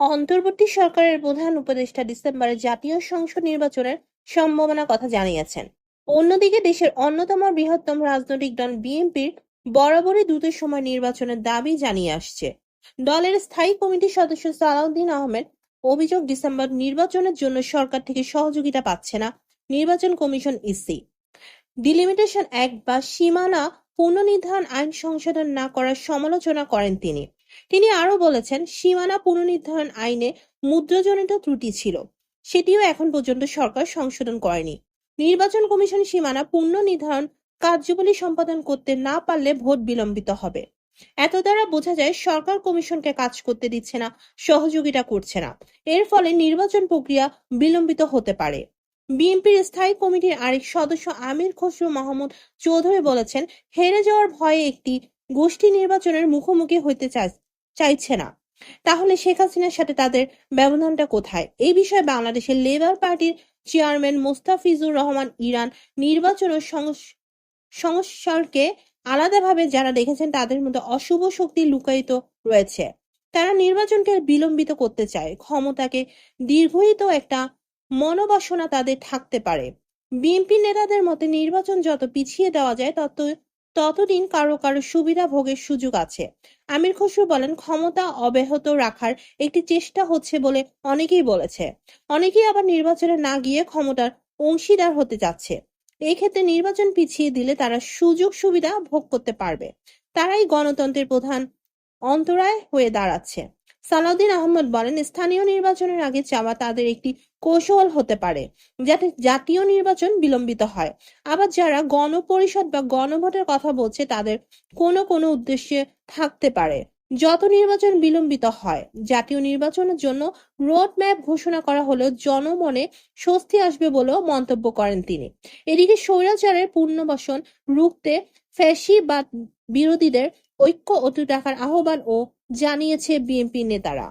অন্তর্বর্তী সরকারের প্রধান উপদেষ্টা ডিসেম্বরে জাতীয় সংসদ নির্বাচনের সম্ভাবনার কথা জানিয়েছেন। অন্যদিকে দেশের অন্যতম বৃহত্তম রাজনৈতিক দল বিএনপির বরাবরই দ্রুত সময় নির্বাচনের দাবি জানিয়ে আসছে। দলের স্থায়ী কমিটির সদস্য সালাউদ্দিন আহমেদ অভিযোগ, ডিসেম্বর নির্বাচনের জন্য সরকার থেকে সহযোগিতা পাচ্ছে না নির্বাচন কমিশন, ইসি। ডিলিমিটেশন অ্যাক্ট বা সীমানা পুনর্নির্ধারণ আইন সংশোধন না করার সমালোচনা করেন তিনি। তিনি আরো বলেছেন, সীমানা পুনর্নির্ধারণ আইনে মুদ্রাজনিত ত্রুটি ছিল, সেটিও এখন পর্যন্ত সরকার সংশোধন করেনি। নির্বাচন কমিশন সীমানা পুনর্নির্ধারণ কার্যবলী সম্পাদন করতে না পারলে ভোট বিলম্বিত হবে। এত দ্বারা বোঝা যায় সরকার কমিশনকে কাজ করতে দিচ্ছে না, সহযোগিতা করছে না। এর ফলে নির্বাচন প্রক্রিয়া বিলম্বিত হতে পারে। বিএনপির স্থায়ী কমিটির আরেক সদস্য আমির খসরু মাহমুদ চৌধুরী বলেছেন, হেরে যাওয়ার ভয়ে একটি গোষ্ঠী নির্বাচনের মুখোমুখি হতে চাইছে না। তাহলে শেখ হাসিনার সাথে তাদের ব্যবধানটা কোথায়? এই বিষয়ে বাংলাদেশের লেবার পার্টির চেয়ারম্যান মোস্তাফিজুর রহমান ইরান নির্বাচন ও সংস্কারকে আলাদাভাবে যারা দেখেছেন তাদের মধ্যে অশুভ শক্তি লুকায়িত রয়েছে। তারা নির্বাচনকে বিলম্বিত করতে চায়। ক্ষমতাকে দীর্ঘায়িত একটা মনোবাসনা তাদের থাকতে পারে। বিএনপি নেতাদের মতে নির্বাচন যত পিছিয়ে দেওয়া যায় ততদিন কারো কারো সুবিধা ভোগের সুযোগ আছে। আমির খসরু বলেন, ক্ষমতা অব্যাহত রাখার একটি চেষ্টা হচ্ছে বলে অনেকেই বলেছে। অনেকেই আবার নির্বাচনে না গিয়ে ক্ষমতার অংশীদার হতে যাচ্ছে। এই ক্ষেত্রে নির্বাচন পিছিয়ে দিলে তারা সুযোগ সুবিধা ভোগ করতে পারবে। তারাই গণতন্ত্রের প্রধান অন্তরায় হয়ে দাঁড়াচ্ছে। সালাউদ্দিন আহমেদ বলেন, স্থানীয় নির্বাচনের আগে চাওয়া তাদের একটি কৌশল হতে পারে, যাতে জাতীয় নির্বাচন বিলম্বিত হয়। আবার যারা গণপরিষদ বা গণভোটের কথা বলছে তাদের কোনো কোনো উদ্দেশ্যে থাকতে পারে। যত নির্বাচন বিলম্বিত হয়, জাতীয় নির্বাচনের জন্য রোড ম্যাপ ঘোষণা করা হলেও জনমনে স্বস্তি আসবে বলেও মন্তব্য করেন তিনি। এদিকে স্বৈরাচারের পুনর্বাসন রুখতে ফ্যাসিবাদ বিরোধীদের ঐক্য অটুট রাখার আহ্বান ও জানিয়েছে বিএনপি নেতারা।